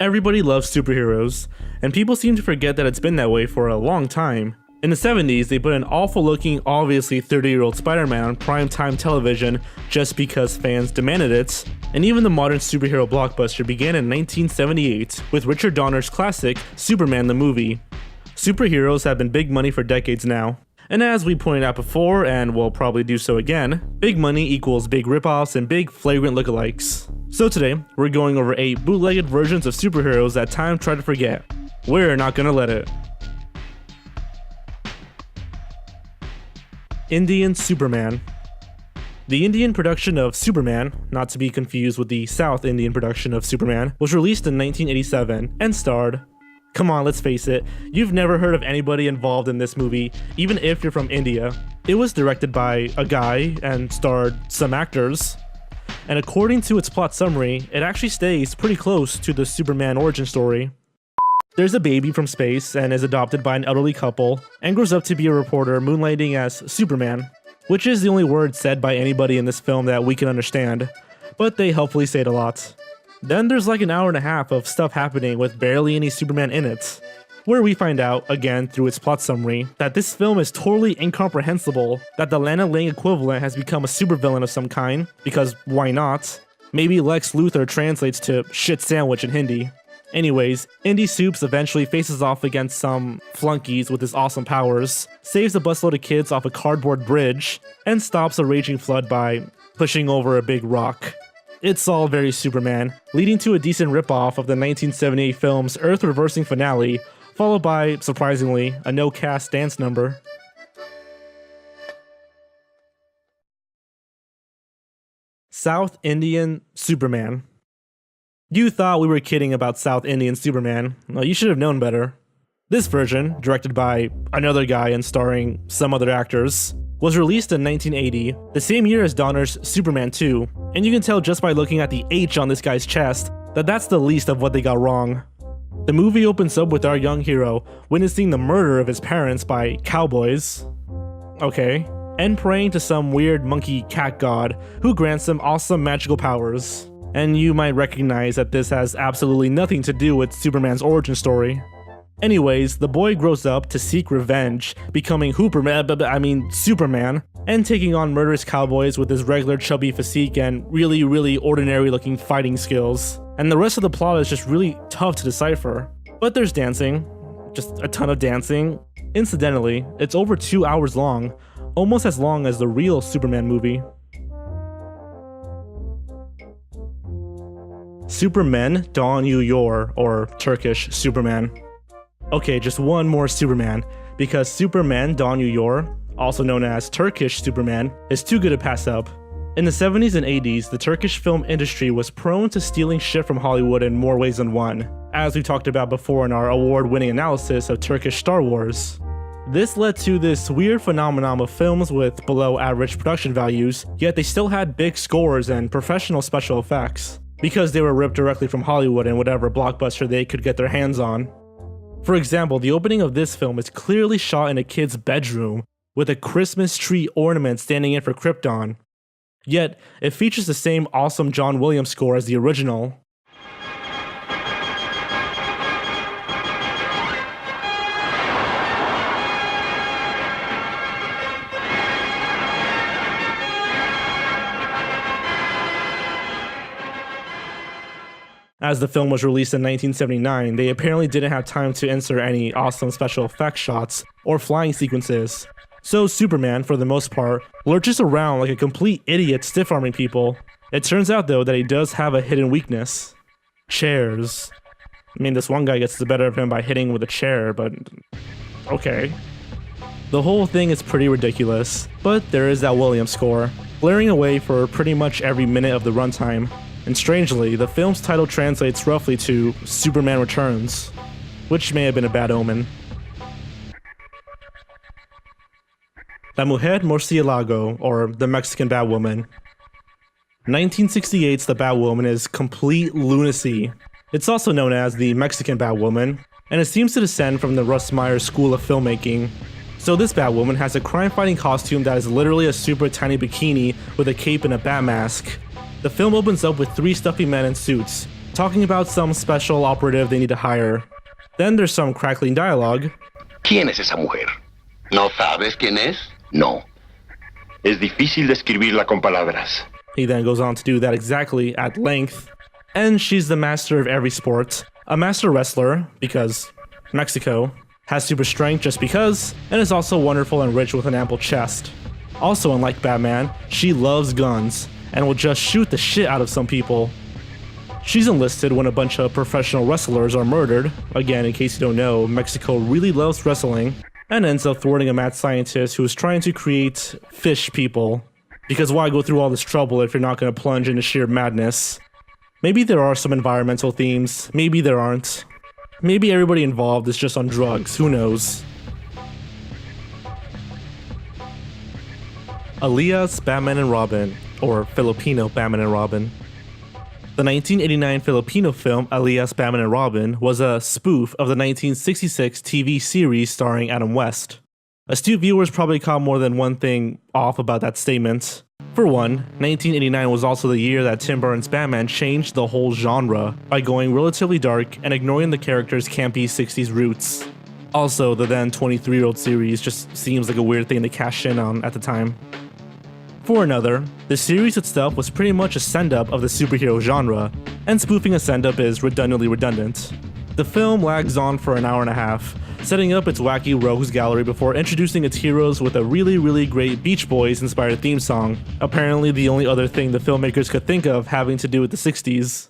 Everybody loves superheroes, and people seem to forget that it's been that way for a long time. In the 70s, they put an awful looking, obviously 30-year-old Spider-Man on primetime television just because fans demanded it, and even the modern superhero blockbuster began in 1978 with Richard Donner's classic Superman the Movie. Superheroes have been big money for decades now. And as we pointed out before, and will probably do so again, big money equals big ripoffs and big flagrant lookalikes. So today, we're going over 8 bootlegged versions of superheroes that time tried to forget. We're not gonna let it. Indian Superman. The Indian production of Superman, not to be confused with the South Indian production of Superman, was released in 1987 and starred, come on, let's face it, you've never heard of anybody involved in this movie, even if you're from India. It was directed by a guy and starred some actors, and according to its plot summary, it actually stays pretty close to the Superman origin story. There's a baby from space and is adopted by an elderly couple and grows up to be a reporter moonlighting as Superman, which is the only word said by anybody in this film that we can understand, but they helpfully say it a lot. Then there's like an hour and a half of stuff happening with barely any Superman in it, where we find out, again through its plot summary, that this film is totally incomprehensible, that the Lana Lang equivalent has become a supervillain of some kind, because why not? Maybe Lex Luthor translates to shit sandwich in Hindi. Anyways, Indy Soups eventually faces off against some flunkies with his awesome powers, saves a busload of kids off a cardboard bridge, and stops a raging flood by pushing over a big rock. It's all very Superman, leading to a decent ripoff of the 1978 film's Earth-reversing finale, followed by, surprisingly, a no-cast dance number. South Indian Superman. You thought we were kidding about South Indian Superman. Well, you should have known better. This version, directed by another guy and starring some other actors, was released in 1980, the same year as Donner's Superman 2, and you can tell just by looking at the H on this guy's chest that that's the least of what they got wrong. The movie opens up with our young hero witnessing the murder of his parents by cowboys, okay, and praying to some weird monkey cat god who grants him awesome magical powers. And you might recognize that this has absolutely nothing to do with Superman's origin story. Anyways, the boy grows up to seek revenge, becoming Superman, and taking on murderous cowboys with his regular chubby physique and really ordinary looking fighting skills. And the rest of the plot is just really tough to decipher. But there's dancing, just a ton of dancing. Incidentally, it's over 2 hours long, almost as long as the real Superman movie. Supermen Doğanıyor, or Turkish Superman. Okay, just one more Superman, because Superman Doğanıyor, also known as Turkish Superman, is too good to pass up. In the 70s and 80s, the Turkish film industry was prone to stealing shit from Hollywood in more ways than one, as we talked about before in our award-winning analysis of Turkish Star Wars. This led to this weird phenomenon of films with below-average production values, yet they still had big scores and professional special effects, because they were ripped directly from Hollywood and whatever blockbuster they could get their hands on. For example, the opening of this film is clearly shot in a kid's bedroom, with a Christmas tree ornament standing in for Krypton. Yet, it features the same awesome John Williams score as the original. As the film was released in 1979, they apparently didn't have time to insert any awesome special effects shots or flying sequences. So Superman, for the most part, lurches around like a complete idiot stiff-arming people. It turns out though that he does have a hidden weakness. Chairs. I mean, this one guy gets the better of him by hitting with a chair, but okay. The whole thing is pretty ridiculous, but there is that Williams score, blaring away for pretty much every minute of the runtime. And strangely, the film's title translates roughly to Superman Returns, which may have been a bad omen. La Mujer Murciélago, or the Mexican Batwoman. 1968's The Batwoman is complete lunacy. It's also known as the Mexican Batwoman, and it seems to descend from the Russ Meyer School of Filmmaking. So this Batwoman has a crime-fighting costume that is literally a super tiny bikini with a cape and a bat mask. The film opens up with 3 stuffy men in suits, talking about some special operative they need to hire. Then there's some crackling dialogue. ¿Quién es esa mujer? ¿No sabes quién es? No. Es difícil describirla con palabras. He then goes on to do that exactly at length. And she's the master of every sport. A master wrestler, because Mexico, has super strength just because, and is also wonderful and rich with an ample chest. Also, unlike Batman, she loves guns, and will just shoot the shit out of some people. She's enlisted when a bunch of professional wrestlers are murdered. Again, in case you don't know, Mexico really loves wrestling, and ends up thwarting a mad scientist who is trying to create fish people. Because why go through all this trouble if you're not going to plunge into sheer madness? Maybe there are some environmental themes, maybe there aren't. Maybe everybody involved is just on drugs, who knows? Alias Batman and Robin, or Filipino Batman and Robin. The 1989 Filipino film Alias Batman and Robin was a spoof of the 1966 TV series starring Adam West. Astute viewers probably caught more than one thing off about that statement. For one, 1989 was also the year that Tim Burton's Batman changed the whole genre by going relatively dark and ignoring the character's campy 60s roots. Also, the then 23-year-old series just seems like a weird thing to cash in on at the time. For another, the series itself was pretty much a send-up of the superhero genre, and spoofing a send-up is redundantly redundant. The film lags on for an hour and a half, setting up its wacky rogues gallery before introducing its heroes with a really great Beach Boys inspired theme song, apparently the only other thing the filmmakers could think of having to do with the 60s.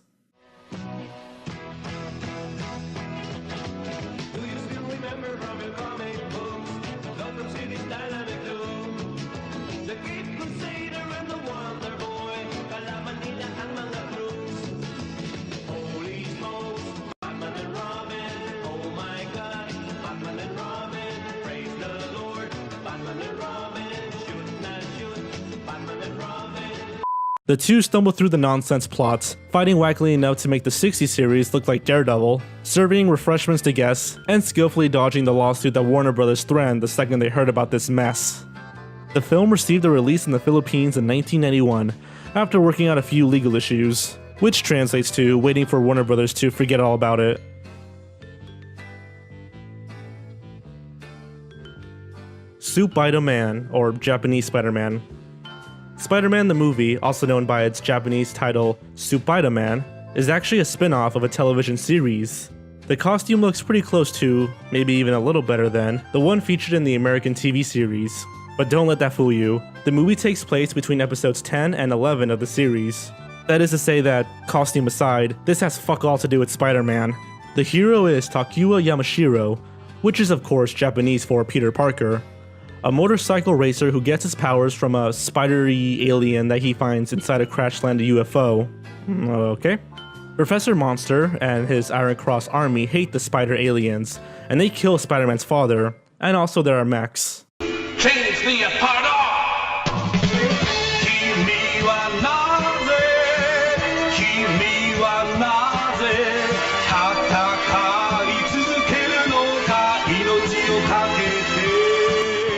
The two stumble through the nonsense plot, fighting wackily enough to make the 60s series look like Daredevil, serving refreshments to guests, and skillfully dodging the lawsuit that Warner Bros. Threatened the second they heard about this mess. The film received a release in the Philippines in 1991, after working out a few legal issues, which translates to waiting for Warner Bros. To forget all about it. Spider-Man, or Japanese Spider-Man. Spider-Man the movie, also known by its Japanese title Spider-Man, is actually a spin-off of a television series. The costume looks pretty close to, maybe even a little better than, the one featured in the American TV series. But don't let that fool you. The movie takes place between episodes 10 and 11 of the series. That is to say that, costume aside, this has fuck all to do with Spider-Man. The hero is Takua Yamashiro, which is of course Japanese for Peter Parker. A motorcycle racer who gets his powers from a spidery alien that he finds inside a crash-landed UFO. Okay. Professor Monster and his Iron Cross army hate the spider aliens, and they kill Spider-Man's father, and also there are mechs. Change me apart.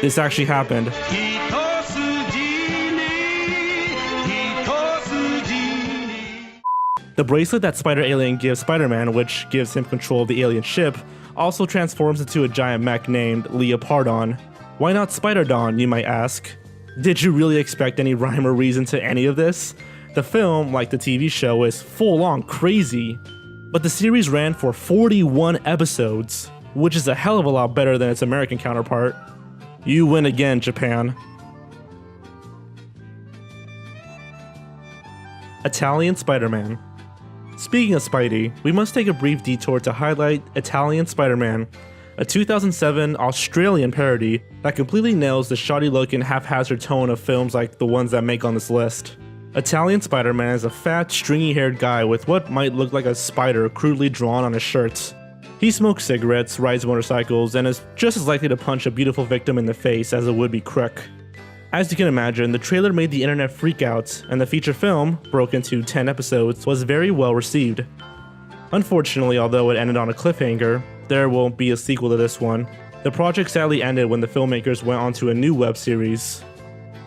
This actually happened. The bracelet that Spider Alien gives Spider-Man, which gives him control of the alien ship, also transforms into a giant mech named Leopardon. Why not Spider-Don, you might ask? Did you really expect any rhyme or reason to any of this? The film, like the TV show, is full-on crazy. But the series ran for 41 episodes, which is a hell of a lot better than its American counterpart. You win again, Japan. Italian Spider-Man. Speaking of Spidey, we must take a brief detour to highlight Italian Spider-Man, a 2007 Australian parody that completely nails the shoddy look and haphazard tone of films like the ones that make on this list. Italian Spider-Man is a fat, stringy-haired guy with what might look like a spider crudely drawn on his shirt. He smokes cigarettes, rides motorcycles, and is just as likely to punch a beautiful victim in the face as a would-be crook. As you can imagine, the trailer made the internet freak out, and the feature film, broken into 10 episodes, was very well received. Unfortunately, although it ended on a cliffhanger, there won't be a sequel to this one. The project sadly ended when the filmmakers went on to a new web series.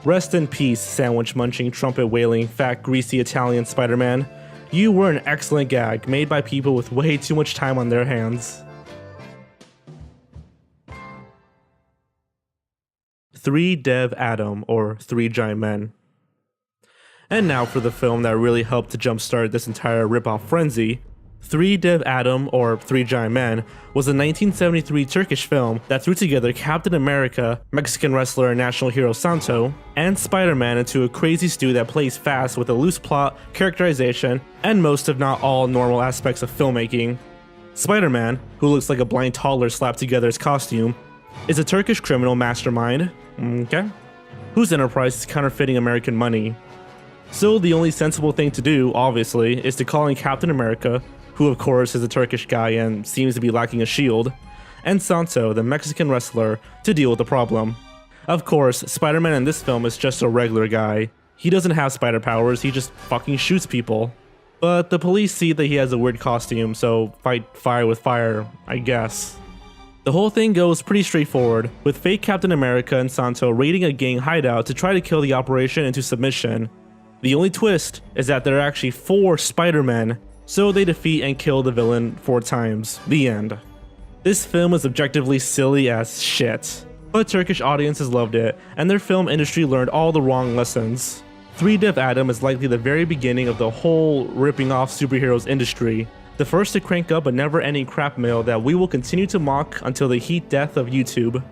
Rest in peace, sandwich-munching, trumpet-wailing, fat, greasy Italian Spider-Man. You were an excellent gag made by people with way too much time on their hands. 3 Dev Adam, or 3 Giant Men. And now for the film that really helped to jumpstart this entire ripoff frenzy. 3 Dev Adam, or 3 Giant Men, was a 1973 Turkish film that threw together Captain America, Mexican wrestler and national hero Santo, and Spider-Man into a crazy stew that plays fast with a loose plot, characterization, and most if not all normal aspects of filmmaking. Spider-Man, who looks like a blind toddler slapped together his costume, is a Turkish criminal mastermind, whose enterprise is counterfeiting American money. So the only sensible thing to do, obviously, is to call in Captain America, who of course is a Turkish guy and seems to be lacking a shield, and Santo, the Mexican wrestler, to deal with the problem. Of course, Spider-Man in this film is just a regular guy. He doesn't have spider powers, he just fucking shoots people. But the police see that he has a weird costume, so fight fire with fire, I guess. The whole thing goes pretty straightforward, with fake Captain America and Santo raiding a gang hideout to try to kill the operation into submission. The only twist is that there are actually 4 Spider-Men, so they defeat and kill the villain 4 times. The end. This film is objectively silly as shit, but Turkish audiences loved it, and their film industry learned all the wrong lessons. 3 Dev Adam is likely the very beginning of the whole ripping off superheroes industry, the first to crank up a never-ending crap mill that we will continue to mock until the heat death of YouTube.